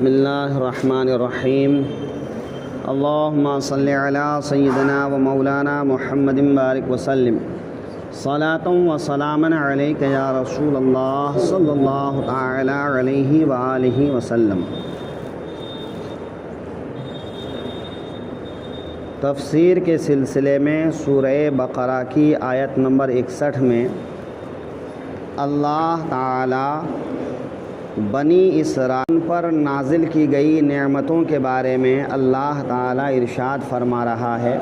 بسم اللہ الرحمن الرحیم اللہم صلی علی سیدنا و مولانا محمد بارک وسلم صلاۃ و سلاما علیک یا رسول اللہ صلی اللہ تعالی علیہ وآلہ وسلم۔ تفسیر کے سلسلے میں سورہ بقرہ کی آیت نمبر 61 میں اللہ تعالی بنی اسرائیل پر نازل کی گئی نعمتوں کے بارے میں اللہ تعالی ارشاد فرما رہا ہے۔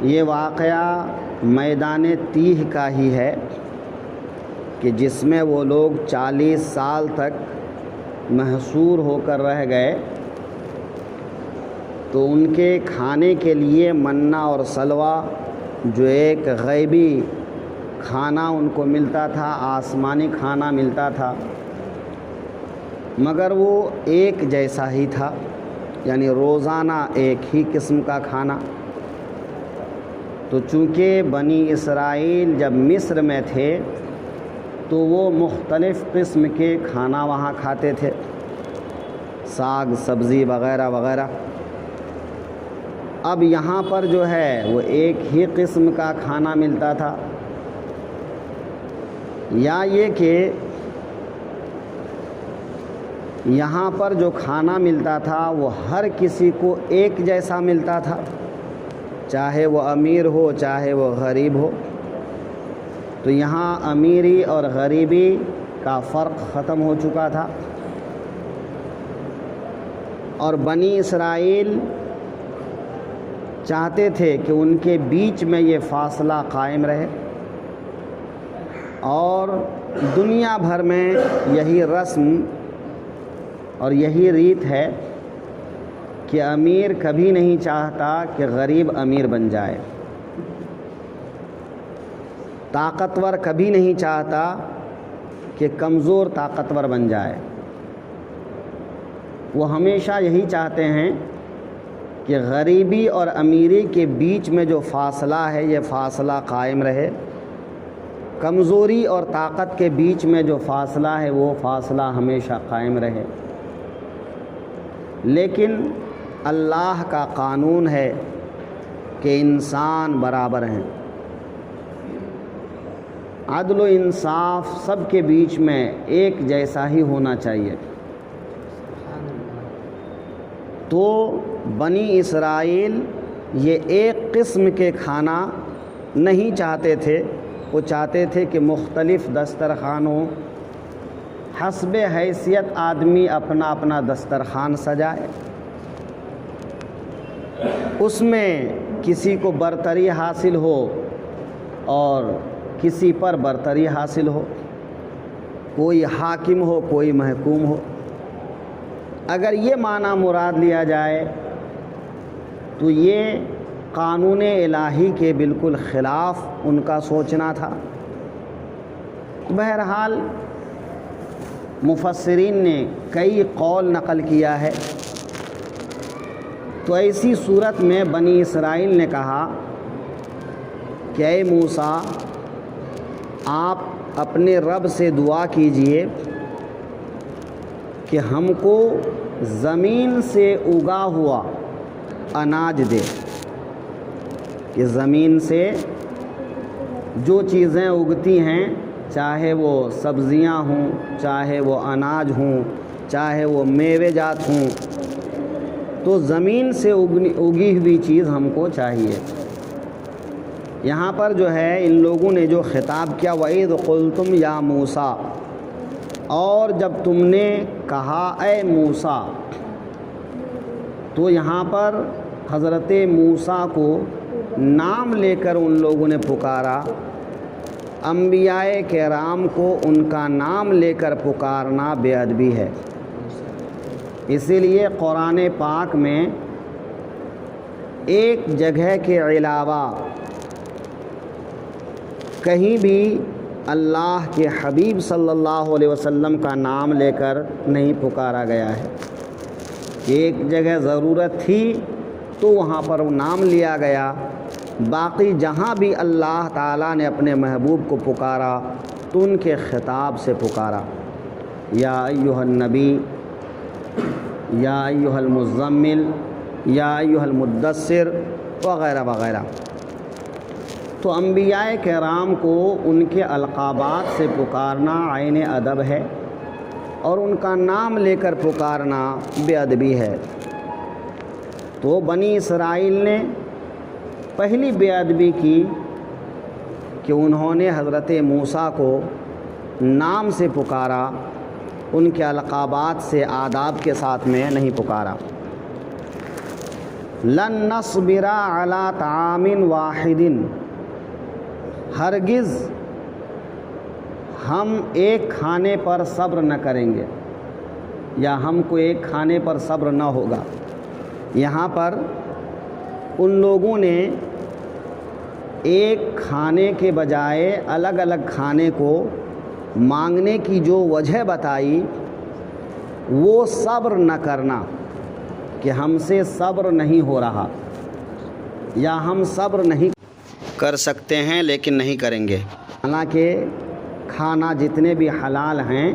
یہ واقعہ میدان تیہ کا ہی ہے کہ جس میں وہ لوگ 40 سال تک محصور ہو کر رہ گئے، تو ان کے کھانے کے لیے منہ اور سلوہ جو ایک غیبی کھانا ان کو ملتا تھا، آسمانی کھانا ملتا تھا، مگر وہ ایک جیسا ہی تھا، یعنی روزانہ ایک ہی قسم کا کھانا۔ تو چونکہ بنی اسرائیل جب مصر میں تھے تو وہ مختلف قسم کے کھانا وہاں کھاتے تھے، ساگ سبزی وغیرہ وغیرہ۔ اب یہاں پر جو ہے وہ ایک ہی قسم کا کھانا ملتا تھا، یا یہ کہ یہاں پر جو کھانا ملتا تھا وہ ہر کسی کو ایک جیسا ملتا تھا، چاہے وہ امیر ہو چاہے وہ غریب ہو۔ تو یہاں امیری اور غریبی کا فرق ختم ہو چکا تھا، اور بنی اسرائیل چاہتے تھے کہ ان کے بیچ میں یہ فاصلہ قائم رہے، اور دنیا بھر میں یہی رسم اور یہی ریت ہے کہ امیر کبھی نہیں چاہتا کہ غریب امیر بن جائے، طاقتور کبھی نہیں چاہتا کہ کمزور طاقتور بن جائے۔ وہ ہمیشہ یہی چاہتے ہیں کہ غریبی اور امیری کے بیچ میں جو فاصلہ ہے یہ فاصلہ قائم رہے، کمزوری اور طاقت کے بیچ میں جو فاصلہ ہے وہ فاصلہ ہمیشہ قائم رہے۔ لیکن اللہ کا قانون ہے کہ انسان برابر ہیں، عدل و انصاف سب کے بیچ میں ایک جیسا ہی ہونا چاہیے۔ تو بنی اسرائیل یہ ایک قسم کے کھانا نہیں چاہتے تھے، وہ چاہتے تھے کہ مختلف دسترخوان ہوں، حسب حیثیت آدمی اپنا اپنا دسترخوان سجائے، اس میں کسی کو برتری حاصل ہو اور کسی پر برتری حاصل ہو، کوئی حاکم ہو کوئی محکوم ہو۔ اگر یہ معنی مراد لیا جائے تو یہ قانون الہی کے بالکل خلاف ان کا سوچنا تھا۔ بہرحال مفسرین نے کئی قول نقل کیا ہے۔ تو ایسی صورت میں بنی اسرائیل نے کہا کہ اے موسیٰ، آپ اپنے رب سے دعا کیجئے کہ ہم کو زمین سے اگا ہوا اناج دے، کہ زمین سے جو چیزیں اگتی ہیں، چاہے وہ سبزیاں ہوں چاہے وہ اناج ہوں چاہے وہ میوے جات ہوں، تو زمین سے اگی ہوئی چیز ہم کو چاہیے۔ یہاں پر جو ہے ان لوگوں نے جو خطاب کیا، وَإِذْ قُلْتُمْ يَا مُوسَىٰ، اور جب تم نے کہا اے موسیٰ، تو یہاں پر حضرت موسیٰ کو نام لے کر ان لوگوں نے پکارا۔ انبیاء کرام کو ان کا نام لے کر پکارنا بے ادبی ہے۔ اسی لیے قرآن پاک میں ایک جگہ کے علاوہ کہیں بھی اللہ کے حبیب صلی اللہ علیہ وسلم کا نام لے کر نہیں پکارا گیا ہے۔ ایک جگہ ضرورت تھی تو وہاں پر نام لیا گیا، باقی جہاں بھی اللہ تعالیٰ نے اپنے محبوب کو پکارا تو ان کے خطاب سے پکارا۔ یا ایھا النبی، یا ایھا المزمل، یا ایھا المدثر وغیرہ وغیرہ۔ تو انبیاء کرام کو ان کے القابات سے پکارنا عین ادب ہے، اور ان کا نام لے کر پکارنا بے ادبی ہے۔ تو بنی اسرائیل نے پہلی بے ادبی کی کہ انہوں نے حضرت موسیٰ کو نام سے پکارا، ان کے القابات سے آداب کے ساتھ میں نہیں پکارا۔ لن نصبر علی طعام واحد، ہرگز ہم ایک کھانے پر صبر نہ کریں گے، یا ہم کو ایک کھانے پر صبر نہ ہوگا۔ یہاں پر ان لوگوں نے ایک کھانے کے بجائے الگ الگ کھانے کو مانگنے کی جو وجہ بتائی وہ صبر نہ کرنا، کہ ہم سے صبر نہیں ہو رہا، یا ہم صبر نہیں کر سکتے ہیں لیکن نہیں کریں گے۔ حالانکہ کھانا جتنے بھی حلال ہیں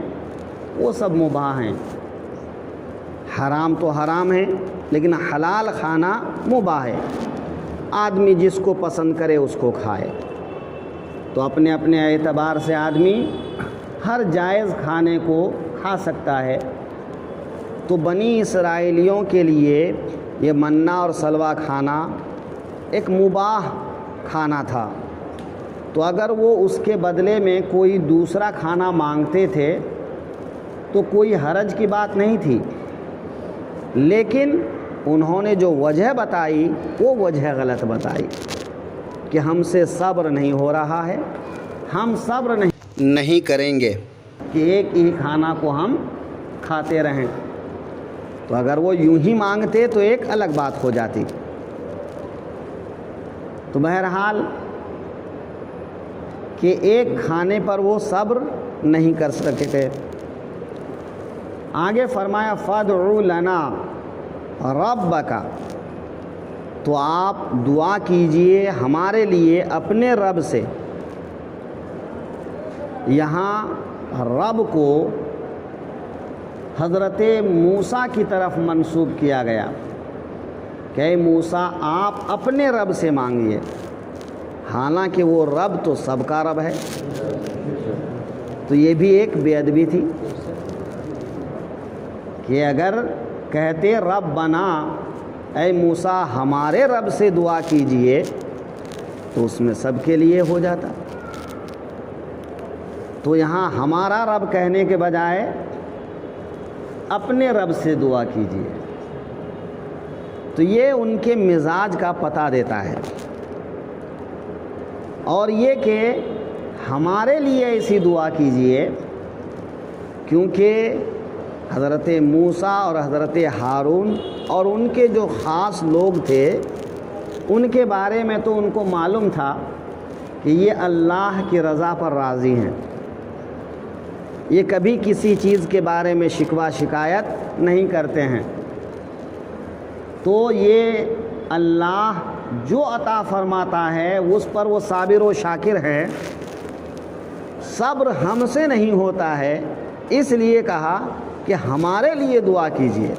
وہ سب مباح ہیں، حرام تو حرام ہے لیکن حلال کھانا مباح ہے، آدمی جس کو پسند کرے اس کو کھائے۔ تو اپنے اپنے اعتبار سے آدمی ہر جائز کھانے کو کھا سکتا ہے۔ تو بنی اسرائیلیوں کے لیے یہ منّا اور سلویٰ کھانا ایک مباح کھانا تھا، تو اگر وہ اس کے بدلے میں کوئی دوسرا کھانا مانگتے تھے تو کوئی حرج کی بات نہیں تھی، لیکن انہوں نے جو وجہ بتائی وہ وجہ غلط بتائی کہ ہم سے صبر نہیں ہو رہا ہے، ہم صبر نہیں کریں گے کہ ایک ہی کھانا کو ہم کھاتے رہیں۔ تو اگر وہ یوں ہی مانگتے تو ایک الگ بات ہو جاتی۔ تو بہرحال کہ ایک کھانے پر وہ صبر نہیں کر سکتے تھے۔ آگے فرمایا فَادْعُ لَنَا رَبَّكَ، تو آپ دعا کیجئے ہمارے لیے اپنے رب سے۔ یہاں رب کو حضرت موسیٰ کی طرف منسوب کیا گیا کہ اے موسیٰ آپ اپنے رب سے مانگیے، حالانکہ وہ رب تو سب کا رب ہے۔ تو یہ بھی ایک بے ادبی تھی کہ اگر کہتے رب بنا، اے موسیٰ ہمارے رب سے دعا کیجئے، تو اس میں سب کے لیے ہو جاتا۔ تو یہاں ہمارا رب کہنے کے بجائے اپنے رب سے دعا کیجئے، تو یہ ان کے مزاج کا پتہ دیتا ہے۔ اور یہ کہ ہمارے لیے ایسی دعا کیجئے، کیونکہ حضرت موسیٰ اور حضرت ہارون اور ان کے جو خاص لوگ تھے ان کے بارے میں تو ان کو معلوم تھا کہ یہ اللہ کی رضا پر راضی ہیں، یہ کبھی کسی چیز کے بارے میں شکوہ شکایت نہیں کرتے ہیں۔ تو یہ اللہ جو عطا فرماتا ہے اس پر وہ صابر و شاکر ہیں۔ صبر ہم سے نہیں ہوتا ہے، اس لیے کہا کہ ہمارے لیے دعا کیجئے۔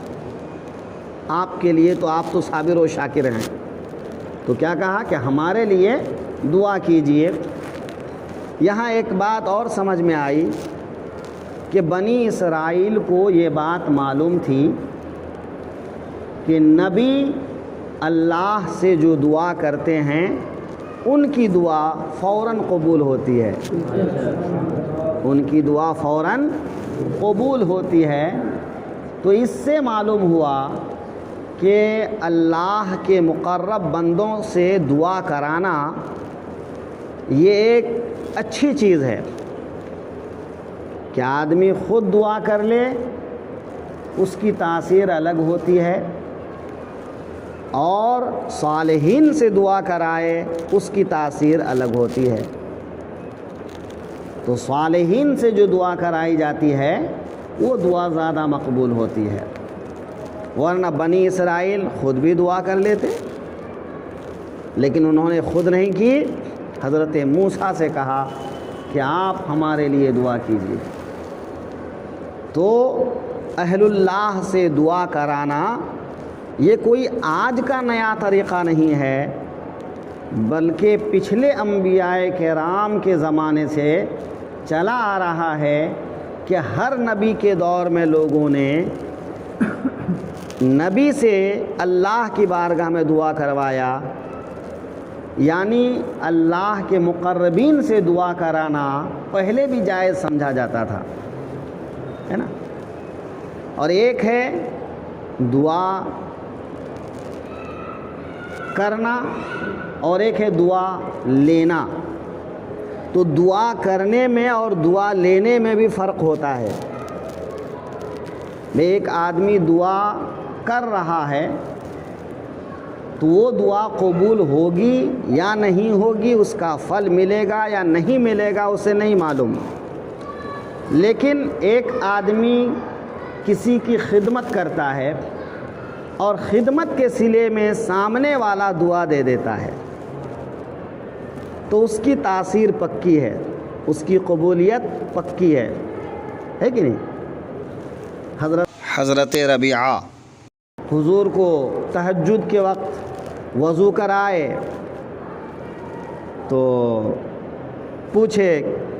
آپ کے لیے تو آپ تو صابر و شاکر ہیں، تو کیا کہا کہ ہمارے لیے دعا کیجئے۔ یہاں ایک بات اور سمجھ میں آئی کہ بنی اسرائیل کو یہ بات معلوم تھی کہ نبی اللہ سے جو دعا کرتے ہیں ان کی دعا فوراً قبول ہوتی ہے، ان کی دعا فوراً قبول ہوتی ہے۔ تو اس سے معلوم ہوا کہ اللہ کے مقرب بندوں سے دعا کرانا یہ ایک اچھی چیز ہے کہ آدمی خود دعا کر لے، اس کی تاثیر الگ ہوتی ہے، اور صالحین سے دعا کرائے اس کی تاثیر الگ ہوتی ہے۔ تو صالحین سے جو دعا کرائی جاتی ہے وہ دعا زیادہ مقبول ہوتی ہے، ورنہ بنی اسرائیل خود بھی دعا کر لیتے، لیکن انہوں نے خود نہیں کی، حضرت موسیٰ سے کہا کہ آپ ہمارے لیے دعا کیجیے۔ تو اہل اللہ سے دعا کرانا یہ کوئی آج کا نیا طریقہ نہیں ہے، بلکہ پچھلے انبیاء کرام کے زمانے سے چلا آ رہا ہے کہ ہر نبی کے دور میں لوگوں نے نبی سے اللہ کی بارگاہ میں دعا کروایا، یعنی اللہ کے مقربین سے دعا کرانا پہلے بھی جائز سمجھا جاتا تھا، ہے نا۔ اور ایک ہے دعا کرنا اور ایک ہے دعا لینا۔ تو دعا کرنے میں اور دعا لینے میں بھی فرق ہوتا ہے۔ ایک آدمی دعا کر رہا ہے تو وہ دعا قبول ہوگی یا نہیں ہوگی، اس کا پھل ملے گا یا نہیں ملے گا اسے نہیں معلوم، لیکن ایک آدمی کسی کی خدمت کرتا ہے اور خدمت کے صلے میں سامنے والا دعا دے دیتا ہے تو اس کی تاثیر پکی ہے، اس کی قبولیت پکی ہے کہ نہیں۔ حضرت ربیعہ حضور کو تہجد کے وقت وضو کرائے تو پوچھے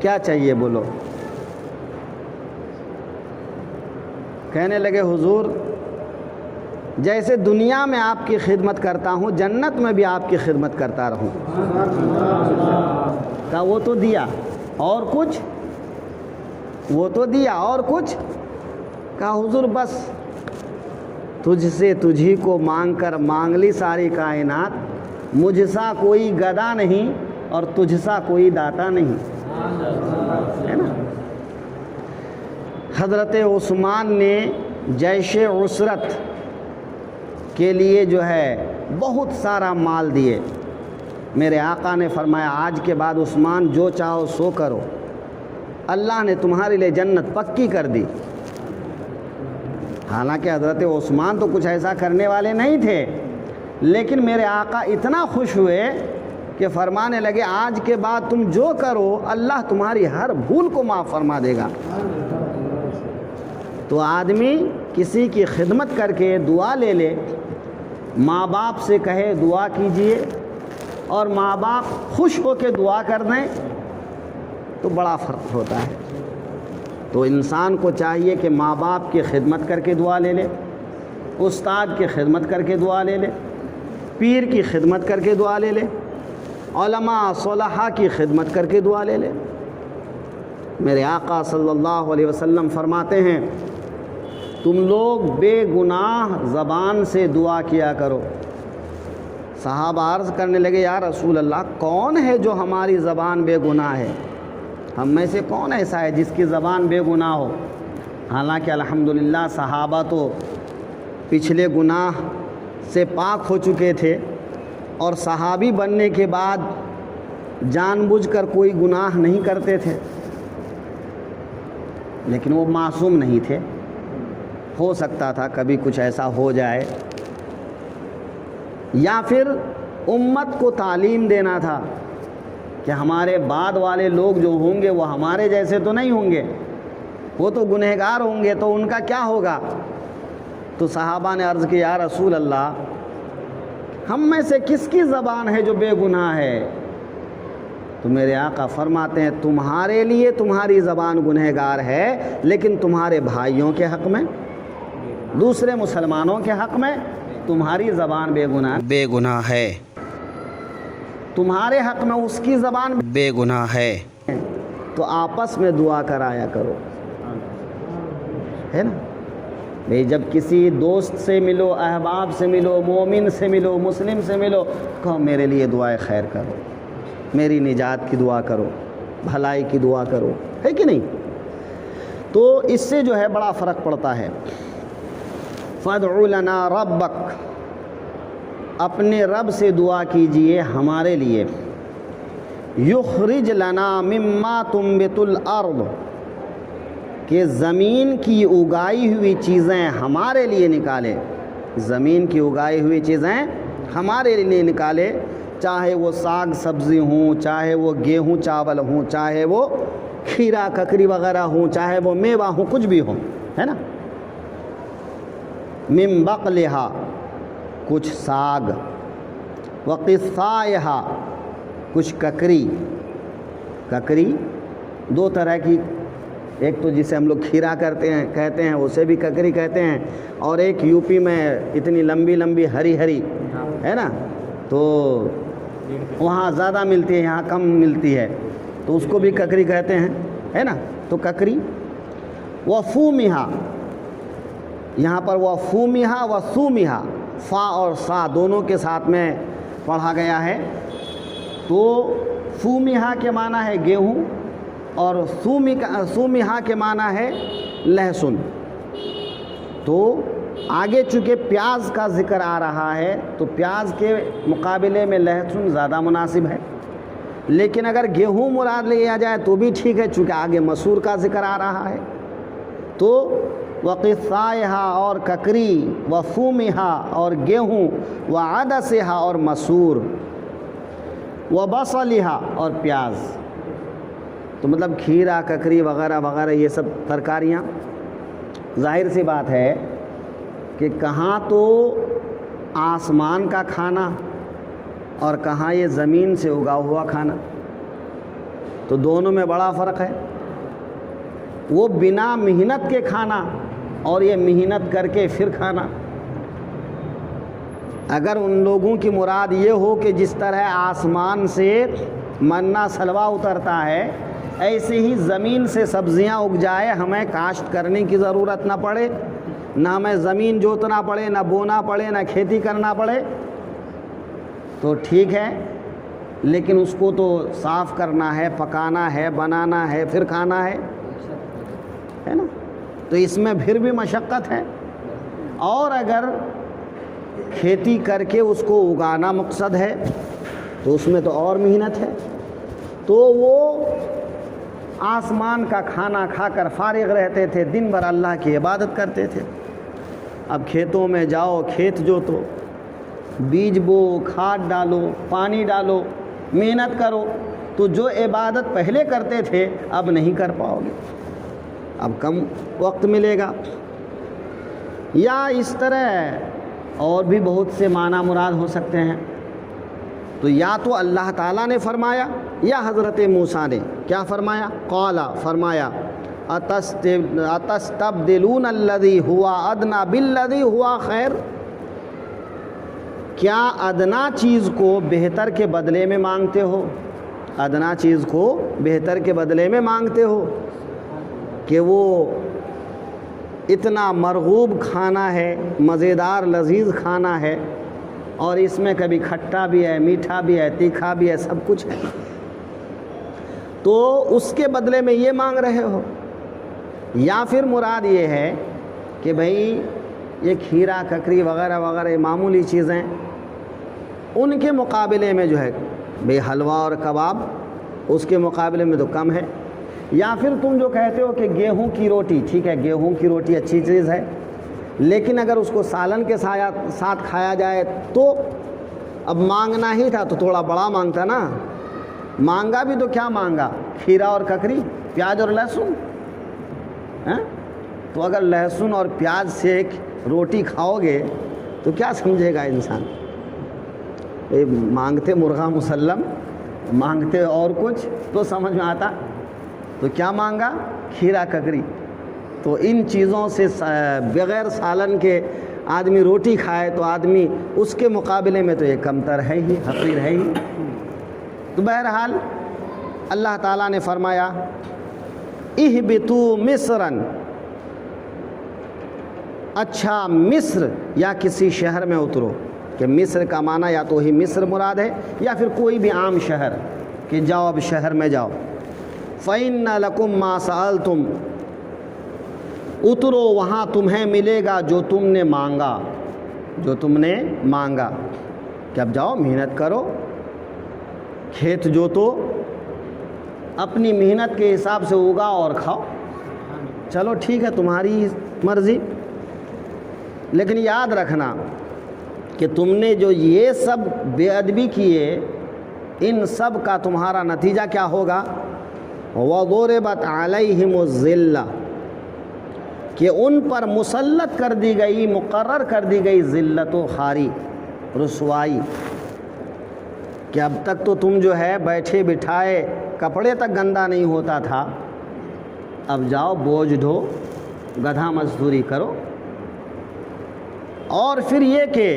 کیا چاہیے، بولو۔ کہنے لگے حضور جیسے دنیا میں آپ کی خدمت کرتا ہوں جنت میں بھی آپ کی خدمت کرتا رہوں۔ کہا وہ تو دیا اور کچھ، وہ تو دیا اور کچھ۔ کہا حضور بس تجھ سے تجھی کو مانگ کر مانگ لی ساری کائنات، مجھ سا کوئی گدا نہیں اور تجھ سا کوئی داتا نہیں، ہے نا۔ حضرت عثمان نے جیش عسرت کے لیے جو ہے بہت سارا مال دیے۔ میرے آقا نے فرمایا آج کے بعد عثمان جو چاہو سو کرو، اللہ نے تمہارے لیے جنت پکی کر دی۔ حالانکہ حضرت عثمان تو کچھ ایسا کرنے والے نہیں تھے، لیکن میرے آقا اتنا خوش ہوئے کہ فرمانے لگے آج کے بعد تم جو کرو اللہ تمہاری ہر بھول کو معاف فرما دے گا۔ تو آدمی کسی کی خدمت کر کے دعا لے لے، ماں باپ سے کہے دعا کیجئے اور ماں باپ خوش ہو کے دعا کر دیں تو بڑا فرق ہوتا ہے۔ تو انسان کو چاہیے کہ ماں باپ کی خدمت کر کے دعا لے لے، استاد کی خدمت کر کے دعا لے لے، پیر کی خدمت کر کے دعا لے لے، علماء صلحاء کی خدمت کر کے دعا لے لے۔ میرے آقا صلی اللہ علیہ وسلم فرماتے ہیں تم لوگ بے گناہ زبان سے دعا کیا کرو۔ صحابہ عرض کرنے لگے یا رسول اللہ کون ہے جو ہماری زبان بے گناہ ہے؟ ہم میں سے کون ایسا ہے جس کی زبان بے گناہ ہو؟ حالانکہ الحمدللہ صحابہ تو پچھلے گناہ سے پاک ہو چکے تھے، اور صحابی بننے کے بعد جان بوجھ کر کوئی گناہ نہیں کرتے تھے، لیکن وہ معصوم نہیں تھے، ہو سکتا تھا کبھی کچھ ایسا ہو جائے، یا پھر امت کو تعلیم دینا تھا کہ ہمارے بعد والے لوگ جو ہوں گے وہ ہمارے جیسے تو نہیں ہوں گے، وہ تو گنہگار ہوں گے، تو ان کا کیا ہوگا؟ تو صحابہ نے عرض کی یا رسول اللہ ہم میں سے کس کی زبان ہے جو بے گناہ ہے؟ تو میرے آقا فرماتے ہیں تمہارے لیے تمہاری زبان گنہگار ہے، لیکن تمہارے بھائیوں کے حق میں، دوسرے مسلمانوں کے حق میں تمہاری زبان بے گناہ ہے، تمہارے حق میں اس کی زبان بے گناہ ہے۔ تو آپس میں دعا کرایا کرو، ہے نا۔ بھئی جب کسی دوست سے ملو، احباب سے ملو، مومن سے ملو، مسلم سے ملو، کہو میرے لیے دعائے خیر کرو، میری نجات کی دعا کرو، بھلائی کی دعا کرو، ہے کہ نہیں؟ تو اس سے جو ہے بڑا فرق پڑتا ہے۔ فَادْعُ لَنَا رَبَّكَ، اپنے رب سے دعا کیجئے ہمارے لیے، یخرج لنا مما تنبت الارض، کہ زمین کی اگائی ہوئی چیزیں ہمارے لیے نکالے، زمین کی اگائی ہوئی چیزیں ہمارے لیے نکالے، چاہے وہ ساگ سبزی ہوں، چاہے وہ گیہوں چاول ہوں، چاہے وہ کھیرا ککری وغیرہ ہوں، چاہے وہ میوہ ہوں، کچھ بھی ہوں، ہے نا. من بقلہا کچھ ساگ، وقصائہا کچھ ککری. ککری دو طرح کی، ایک تو جسے ہم لوگ کھیرا کہتے ہیں اسے بھی ککری کہتے ہیں، اور ایک یو پی میں اتنی لمبی لمبی ہری ہری ہے نا، تو وہاں زیادہ ملتی ہے یہاں کم ملتی ہے، تو اس کو بھی ککری کہتے ہیں، ہے نا. تو ککری. وفومہا، یہاں پر وفومہا وسومہا فا اور سا دونوں کے ساتھ میں پڑھا گیا ہے. تو فومہا کے معنی ہے گیہوں، اور سومہا کے معنی ہے لہسن. تو آگے چونکہ پیاز کا ذکر آ رہا ہے تو پیاز کے مقابلے میں لہسن زیادہ مناسب ہے، لیکن اگر گیہوں مراد لیا جائے تو بھی ٹھیک ہے چونکہ آگے مسور کا ذکر آ رہا ہے. تو وقصائہا اور ککری، وفومہا اور گیہوں، وعدسہا اور مسور، وبصلہا اور پیاز. تو مطلب کھیرا، ککری وغیرہ وغیرہ یہ سب ترکاریاں. ظاہر سی بات ہے کہ کہاں تو آسمان کا کھانا اور کہاں یہ زمین سے اگا ہوا کھانا، تو دونوں میں بڑا فرق ہے. وہ بنا محنت کے کھانا اور یہ محنت کر کے پھر کھانا. اگر ان لوگوں کی مراد یہ ہو کہ جس طرح آسمان سے منّا سلوا اترتا ہے ایسے ہی زمین سے سبزیاں اگ جائے، ہمیں کاشت کرنے کی ضرورت نہ پڑے، نہ ہمیں زمین جوتنا پڑے، نہ بونا پڑے، نہ کھیتی کرنا پڑے، تو ٹھیک ہے. لیکن اس کو تو صاف کرنا ہے، پکانا ہے، بنانا ہے، پھر کھانا ہے نا. تو اس میں پھر بھی مشقت ہے. اور اگر کھیتی کر کے اس کو اگانا مقصد ہے تو اس میں تو اور محنت ہے. تو وہ آسمان کا کھانا کھا کر فارغ رہتے تھے، دن بھر اللہ کی عبادت کرتے تھے. اب کھیتوں میں جاؤ، کھیت جوتو، بیج بو، کھاد ڈالو، پانی ڈالو، محنت کرو، تو جو عبادت پہلے کرتے تھے اب نہیں کر پاؤ گے، اب کم وقت ملے گا. یا اس طرح اور بھی بہت سے معنی مراد ہو سکتے ہیں. تو یا تو اللہ تعالیٰ نے فرمایا یا حضرت موسیٰ نے کیا فرمایا؟ قالا فرمایا اتستبدلون الذی ہوا ادنی بالذی ہوا خیر، کیا ادنا چیز کو بہتر کے بدلے میں مانگتے ہو؟ ادنا چیز کو بہتر کے بدلے میں مانگتے ہو کہ وہ اتنا مرغوب کھانا ہے، مزیدار لذیذ کھانا ہے، اور اس میں کبھی کھٹا بھی ہے، میٹھا بھی ہے، تیکھا بھی ہے، سب کچھ ہے، تو اس کے بدلے میں یہ مانگ رہے ہو؟ یا پھر مراد یہ ہے کہ بھئی یہ کھیرا، ککری وغیرہ وغیرہ معمولی چیزیں، ان کے مقابلے میں جو ہے بھئی حلوہ اور کباب اس کے مقابلے میں تو کم ہے. یا پھر تم جو کہتے ہو کہ گیہوں کی روٹی، ٹھیک ہے گیہوں کی روٹی اچھی چیز ہے، لیکن اگر اس کو سالن کے ساتھ کھایا جائے تو اب مانگنا ہی تھا تو تھوڑا بڑا مانگتا نا. مانگا بھی تو کیا مانگا؟ کھیرا اور ککری، پیاز اور لہسن. تو اگر لہسن اور پیاز سے ایک روٹی کھاؤ گے تو کیا سمجھے گا انسان؟ مانگتے مرغا مسلم، مانگتے اور کچھ تو سمجھ میں آتا. تو کیا مانگا؟ کھیرا ککری. تو ان چیزوں سے بغیر سالن کے آدمی روٹی کھائے تو آدمی اس کے مقابلے میں تو یہ کمتر ہے ہی، حقیر ہے ہی. تو بہرحال اللہ تعالیٰ نے فرمایا اہبطوا مصرا، اچھا مصر یا کسی شہر میں اترو. کہ مصر کا معنی یا تو ہی مصر مراد ہے یا پھر کوئی بھی عام شہر، کہ جاؤ اب شہر میں جاؤ. فَإِنَّ لَكُمْ مَا سَأَلْتُمْ، اترو وہاں تمہیں ملے گا جو تم نے مانگا، جو تم نے مانگا. کہ اب جاؤ محنت کرو، کھیت جوتو، اپنی محنت کے حساب سے اگاؤ اور کھاؤ. چلو ٹھیک ہے تمہاری مرضی، لیکن یاد رکھنا کہ تم نے جو یہ سب بے ادبی کیے ان سب کا تمہارا نتیجہ کیا ہوگا؟ وَضُرِبَتْ عَلَيْهِمُ الذِّلَّةُ، کہ ان پر مسلط کر دی گئی، مقرر کر دی گئی ذلت و خواری، رسوائی، کہ اب تک تو تم جو ہے بیٹھے بٹھائے کپڑے تک گندا نہیں ہوتا تھا، اب جاؤ بوجھ ڈھو، گدھا مزدوری کرو، اور پھر یہ کہ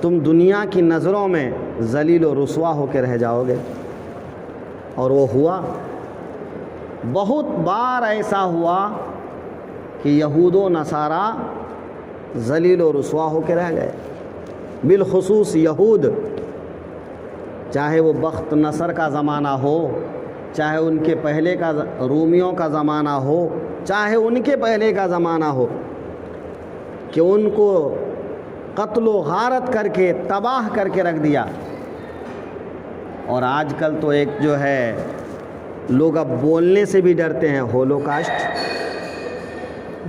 تم دنیا کی نظروں میں ذلیل و رسوا ہو کے رہ جاؤ گے۔ اور وہ ہوا، بہت بار ایسا ہوا کہ یہود و نصارہ ذلیل و رسوا ہو کے رہ گئے، بالخصوص یہود، چاہے وہ بخت نصر کا زمانہ ہو، چاہے ان کے پہلے کا رومیوں کا زمانہ ہو، چاہے ان کے پہلے کا زمانہ ہو، کہ ان کو قتل و غارت کر کے تباہ کر کے رکھ دیا۔ اور آج کل تو ایک جو ہے لوگ اب بولنے سے بھی ڈرتے ہیں، ہولوکاسٹ،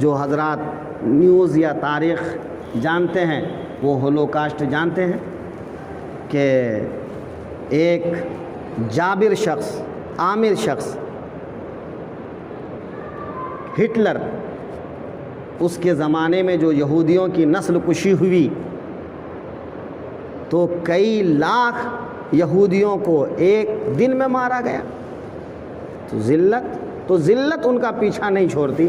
جو حضرات نیوز یا تاریخ جانتے ہیں وہ ہولوکاسٹ جانتے ہیں کہ ایک جابر شخص، عامر شخص، ہٹلر، اس کے زمانے میں جو یہودیوں کی نسل کشی ہوئی تو کئی لاکھ یہودیوں کو ایک دن میں مارا گیا۔ تو ذلت ان کا پیچھا نہیں چھوڑتی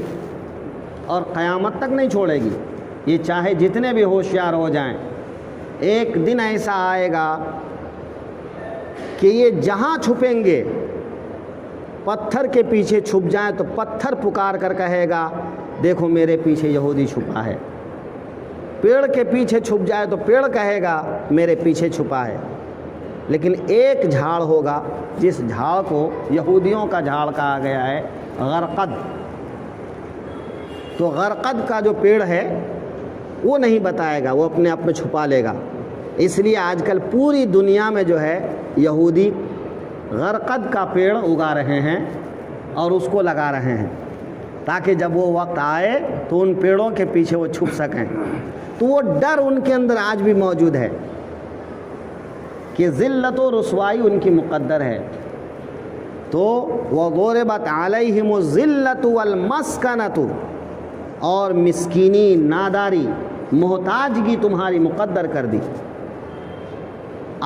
اور قیامت تک نہیں چھوڑے گی، یہ چاہے جتنے بھی ہوشیار ہو جائیں، ایک دن ایسا آئے گا کہ یہ جہاں چھپیں گے، پتھر کے پیچھے چھپ جائیں تو پتھر پکار کر کہے گا دیکھو میرے پیچھے یہودی چھپا ہے، پیڑ کے پیچھے چھپ جائے تو پیڑ کہے گا میرے پیچھے چھپا ہے۔ لیکن ایک جھاڑ ہوگا جس جھاڑ کو یہودیوں کا جھاڑ کہا گیا ہے، غرقد، تو غرقد کا جو پیڑ ہے وہ نہیں بتائے گا، وہ اپنے آپ میں چھپا لے گا۔ اس لیے آج کل پوری دنیا میں جو ہے یہودی غرقد کا پیڑ اگا رہے ہیں اور اس کو لگا رہے ہیں تاکہ جب وہ وقت آئے تو ان پیڑوں کے پیچھے وہ چھپ سکیں۔ تو وہ ڈر ان کے اندر آج بھی موجود ہے کہ ذلت و رسوائی ان کی مقدر ہے۔ تو وَضُرِبَتْ عَلَيْهِمُ الذِّلَّةُ وَالْمَسْكَنَةُ، اور مسکینی، ناداری، محتاجگی تمہاری مقدر کر دی۔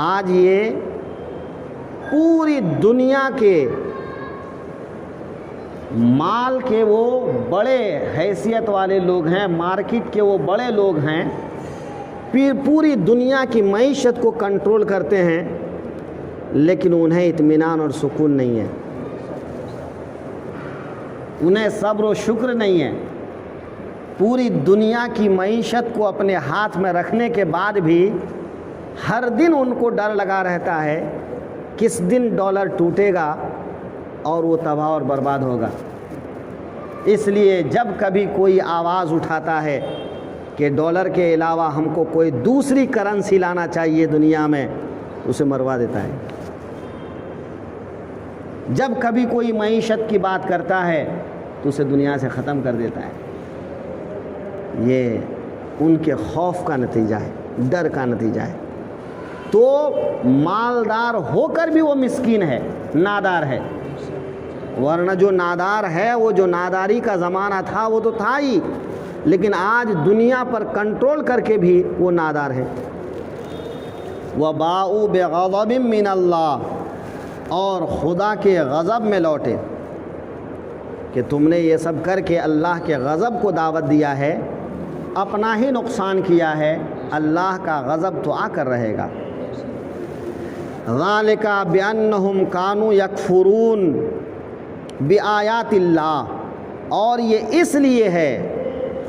آج یہ پوری دنیا کے مال کے وہ بڑے حیثیت والے لوگ ہیں، مارکیٹ کے وہ بڑے لوگ ہیں، پھر پوری دنیا کی معیشت کو کنٹرول کرتے ہیں، لیکن انہیں اطمینان اور سکون نہیں ہے، انہیں صبر و شکر نہیں ہے۔ پوری دنیا کی معیشت کو اپنے ہاتھ میں رکھنے کے بعد بھی ہر دن ان کو ڈر لگا رہتا ہے کس دن ڈالر ٹوٹے گا اور وہ تباہ اور برباد ہوگا۔ اس لیے جب کبھی کوئی آواز اٹھاتا ہے کہ ڈالر کے علاوہ ہم کو کوئی دوسری کرنسی لانا چاہیے دنیا میں، اسے مروا دیتا ہے۔ جب کبھی کوئی معیشت کی بات کرتا ہے تو اسے دنیا سے ختم کر دیتا ہے۔ یہ ان کے خوف کا نتیجہ ہے، ڈر کا نتیجہ ہے۔ تو مالدار ہو کر بھی وہ مسکین ہے، نادار ہے، ورنہ جو نادار ہے، وہ جو ناداری کا زمانہ تھا وہ تو تھا ہی، لیکن آج دنیا پر کنٹرول کر کے بھی وہ نادار ہے۔ وَبَاءُوا بِغَضَبٍ مِّنَ اللَّهِ، اور خدا کے غضب میں لوٹے کہ تم نے یہ سب کر کے اللہ کے غضب کو دعوت دیا ہے، اپنا ہی نقصان کیا ہے، اللہ کا غضب تو آ کر رہے گا۔ ذَلِكَ بِأَنَّهُمْ كَانُوا يَكْفُرُونَ بِآيَاتِ اللَّهِ، اور یہ اس لیے ہے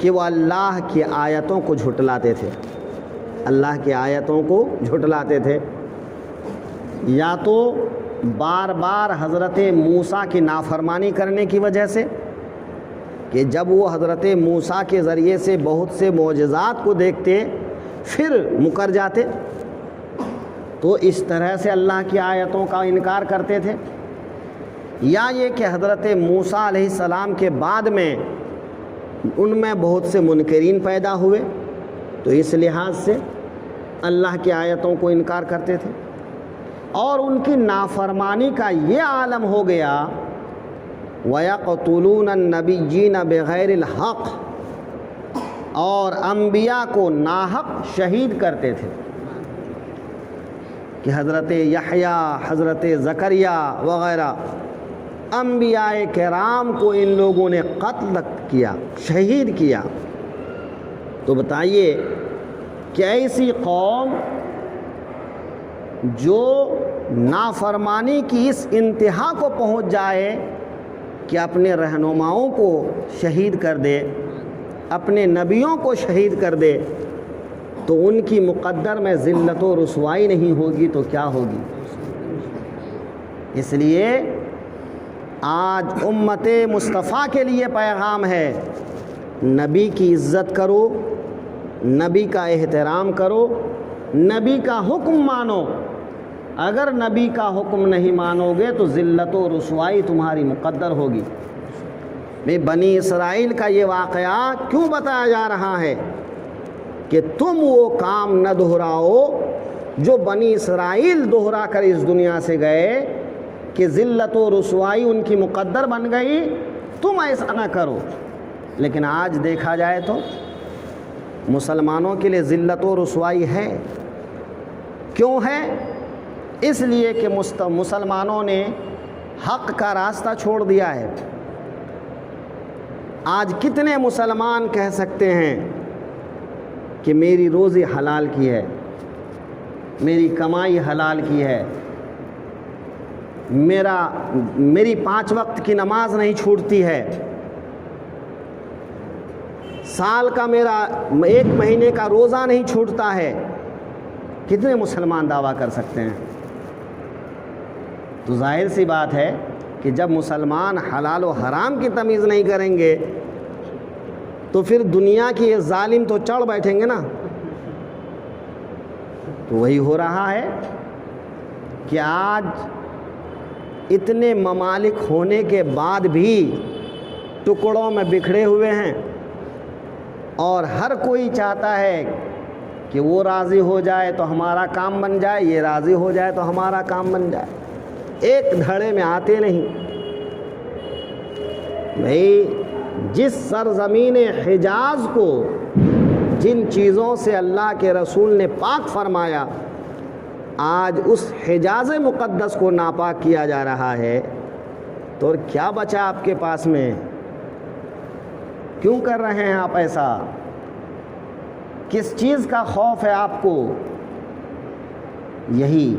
کہ وہ اللہ کی آیتوں کو جھٹلاتے تھے، اللہ کی آیتوں کو جھٹلاتے تھے، یا تو بار بار حضرت موسیٰ کی نافرمانی کرنے کی وجہ سے کہ جب وہ حضرت موسیٰ کے ذریعے سے بہت سے معجزات کو دیکھتے پھر مکر جاتے، تو اس طرح سے اللہ کی آیتوں کا انکار کرتے تھے، یا یہ کہ حضرت موسیٰ علیہ السلام کے بعد میں ان میں بہت سے منکرین پیدا ہوئے تو اس لحاظ سے اللہ کی آیتوں کو انکار کرتے تھے، اور ان کی نافرمانی کا یہ عالم ہو گیا وَيَقْتُلُونَ النَّبِيِّينَ بِغَيْرِ الْحَقِّ، اور انبیاء کو ناحق شہید کرتے تھے کہ حضرت یحییٰ، حضرت زکریا وغیرہ انبیاء کرام کو ان لوگوں نے قتل کیا، شہید کیا۔ تو بتائیے کہ ایسی قوم جو نافرمانی کی اس انتہا کو پہنچ جائے کہ اپنے رہنماؤں کو شہید کر دے، اپنے نبیوں کو شہید کر دے، تو ان کی مقدر میں ذلت و رسوائی نہیں ہوگی تو کیا ہوگی؟ اس لیے آج امت مصطفیٰ کے لیے پیغام ہے، نبی کی عزت کرو، نبی کا احترام کرو، نبی کا حکم مانو۔ اگر نبی کا حکم نہیں مانو گے تو ذلت و رسوائی تمہاری مقدر ہوگی۔ بنی اسرائیل کا یہ واقعہ کیوں بتایا جا رہا ہے کہ تم وہ کام نہ دہراؤ جو بنی اسرائیل دہرا کر اس دنیا سے گئے، کہ ذلت و رسوائی ان کی مقدر بن گئی، تم ایسا نہ کرو۔ لیکن آج دیکھا جائے تو مسلمانوں کے لیے ذلت و رسوائی ہے۔ کیوں ہے؟ اس لیے کہ مسلمانوں نے حق کا راستہ چھوڑ دیا ہے۔ آج کتنے مسلمان کہہ سکتے ہیں کہ میری روزی حلال کی ہے، میری کمائی حلال کی ہے، میری 5 وقت کی نماز نہیں چھوٹتی ہے، سال کا میرا 1 مہینے کا روزہ نہیں چھوٹتا ہے۔ کتنے مسلمان دعویٰ کر سکتے ہیں؟ تو ظاہر سی بات ہے کہ جب مسلمان حلال و حرام کی تمیز نہیں کریں گے تو پھر دنیا کی یہ ظالم تو چڑھ بیٹھیں گے نا۔ تو وہی ہو رہا ہے کہ آج اتنے ممالک ہونے کے بعد بھی ٹکڑوں میں بکھرے ہوئے ہیں، اور ہر کوئی چاہتا ہے کہ وہ راضی ہو جائے تو ہمارا کام بن جائے، یہ راضی ہو جائے تو ہمارا کام بن جائے، ایک دھڑے میں آتے نہیں۔ بھئی جس سرزمین حجاز کو جن چیزوں سے اللہ کے رسول نے پاک فرمایا، آج اس حجاز مقدس کو ناپاک کیا جا رہا ہے، تو اور کیا بچا آپ کے پاس میں؟ کیوں کر رہے ہیں آپ ایسا؟ کس چیز کا خوف ہے آپ کو؟ یہی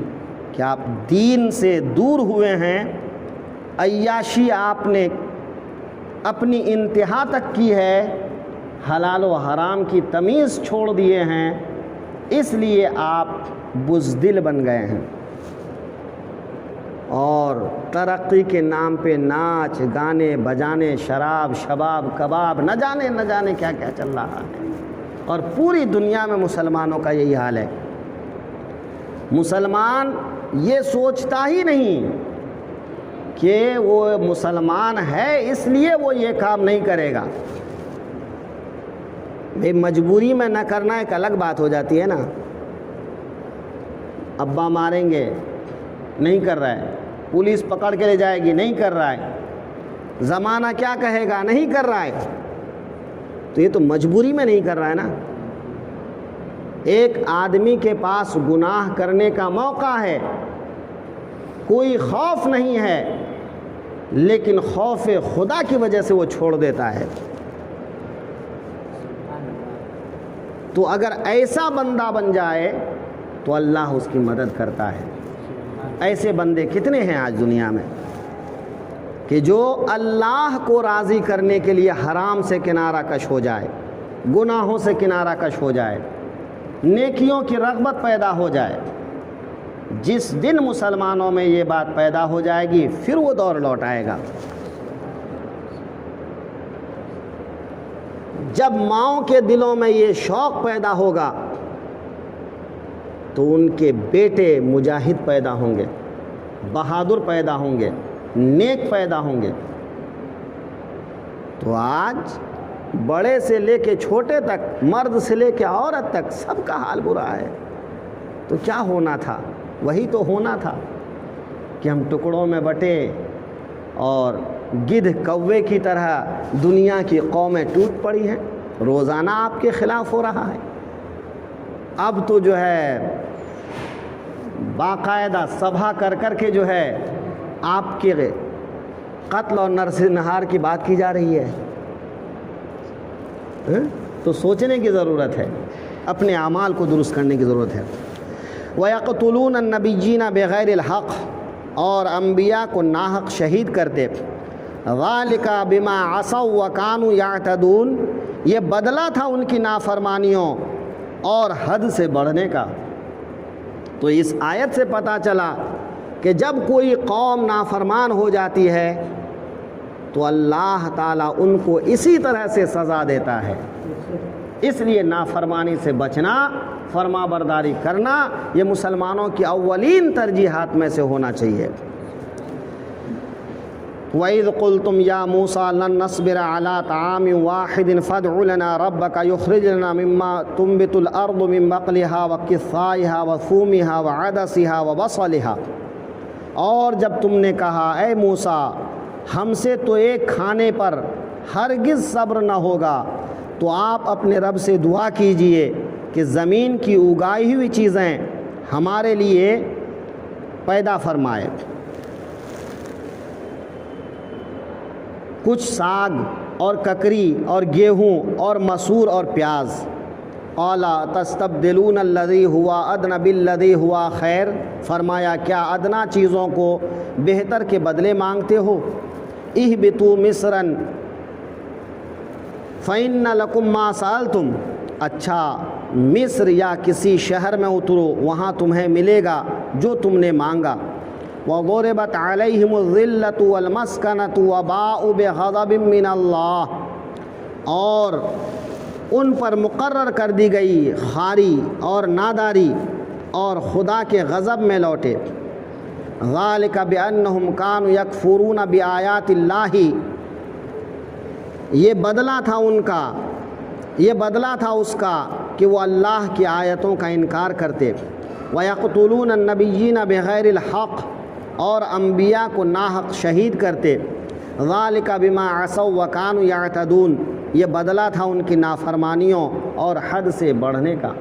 کہ آپ دین سے دور ہوئے ہیں، عیاشی آپ نے اپنی انتہا تک کی ہے، حلال و حرام کی تمیز چھوڑ دیے ہیں، اس لیے آپ بزدل بن گئے ہیں، اور ترقی کے نام پہ ناچ گانے بجانے، شراب شباب کباب، نہ جانے کیا کیا چل رہا ہے، اور پوری دنیا میں مسلمانوں کا یہی حال ہے۔ مسلمان یہ سوچتا ہی نہیں کہ وہ مسلمان ہے اس لیے وہ یہ کام نہیں کرے گا۔ بھئی مجبوری میں نہ کرنا ایک الگ بات ہو جاتی ہے نا۔ ابا ماریں گے، نہیں کر رہا ہے، پولیس پکڑ کے لے جائے گی، نہیں کر رہا ہے، زمانہ کیا کہے گا، نہیں کر رہا ہے، تو یہ تو مجبوری میں نہیں کر رہا ہے نا۔ ایک آدمی کے پاس گناہ کرنے کا موقع ہے، کوئی خوف نہیں ہے، لیکن خوف خدا کی وجہ سے وہ چھوڑ دیتا ہے۔ تو اگر ایسا بندہ بن جائے تو اللہ اس کی مدد کرتا ہے۔ ایسے بندے کتنے ہیں آج دنیا میں کہ جو اللہ کو راضی کرنے کے لیے حرام سے کنارہ کش ہو جائے، گناہوں سے کنارہ کش ہو جائے، نیکیوں کی رغبت پیدا ہو جائے۔ جس دن مسلمانوں میں یہ بات پیدا ہو جائے گی پھر وہ دور لوٹ آئے گا۔ جب ماؤں کے دلوں میں یہ شوق پیدا ہوگا تو ان کے بیٹے مجاہد پیدا ہوں گے، بہادر پیدا ہوں گے، نیک پیدا ہوں گے۔ تو آج بڑے سے لے کے چھوٹے تک، مرد سے لے کے عورت تک، سب کا حال برا ہے۔ تو کیا ہونا تھا؟ وہی تو ہونا تھا کہ ہم ٹکڑوں میں بٹے اور گدھ کوے کی طرح دنیا کی قومیں ٹوٹ پڑی ہیں، روزانہ آپ کے خلاف ہو رہا ہے۔ اب تو جو ہے باقاعدہ سبھا کر کر کے جو ہے آپ کے قتل اور نرسنہار کی بات کی جا رہی ہے۔ تو سوچنے کی ضرورت ہے، اپنے اعمال کو درست کرنے کی ضرورت ہے۔ وَيَقْتُلُونَ النَّبِيِّينَ بِغَيْرِ الْحَقِّ، اور انبیاء کو ناحق شہید کرتے۔ ذَلِكَ بِمَا عَصَوْا وَكَانُوا يَعْتَدُونَ، یہ بدلہ تھا ان کی نافرمانیوں اور حد سے بڑھنے کا۔ تو اس آیت سے پتہ چلا کہ جب کوئی قوم نافرمان ہو جاتی ہے تو اللہ تعالیٰ ان کو اسی طرح سے سزا دیتا ہے۔ اس لیے نافرمانی سے بچنا، فرما برداری کرنا، یہ مسلمانوں کی اولین ترجیحات میں سے ہونا چاہیے۔ وَإِذْ قُلْتُمْ يَا مُوسَىٰ لَن نَّصْبِرَ عَلَىٰ طَعَامٍ وَاحِدٍ فَادْعُ لَنَا رَبَّكَ يُخْرِجْ لَنَا مِمَّا تُنبِتُ الْأَرْضُ مِن بَقْلِهَا وَقِثَّائِهَا وَثُومِهَا وَعَدَسِهَا وَبَصَلِهَا، اور جب تم نے کہا اے موسیٰ ہم سے تو ایک کھانے پر ہرگز صبر نہ ہوگا، تو آپ اپنے رب سے دعا کیجئے کہ زمین کی اگائی ہوئی چیزیں ہمارے لیے پیدا فرمائے، کچھ ساگ اور ککری اور گیہوں اور مسور اور پیاز۔ قال تستبدلون الذی ہوا ادنی بالذی ہوا خیر، فرمایا کیا ادنا چیزوں کو بہتر کے بدلے مانگتے ہو؟ اہبطوا مصرا فإن لکم ما سألتم، اچھا مصر یا کسی شہر میں اترو، وہاں تمہیں ملے گا جو تم نے مانگا۔ وضربت علیہم الذلۃ والمسکنۃ وباءوا بغضب من اللہ، اور ان پر مقرر کر دی گئی خواری اور ناداری اور خدا کے غضب میں لوٹے۔ ذالک بانہم کانوا یکفرون بآیات اللہ، یہ بدلہ تھا ان کا، یہ بدلہ تھا اس کا کہ وہ اللہ کی آیتوں کا انکار کرتے۔ وَيَقْتُلُونَ النَّبِيِّينَ بِغَيْرِ الْحَقِّ، اور انبیاء کو ناحق شہید کرتے۔ ذَلِكَ بِمَا عَصَوْا وَكَانُوا يَعْتَدُونَ، یہ بدلہ تھا ان کی نافرمانیوں اور حد سے بڑھنے کا۔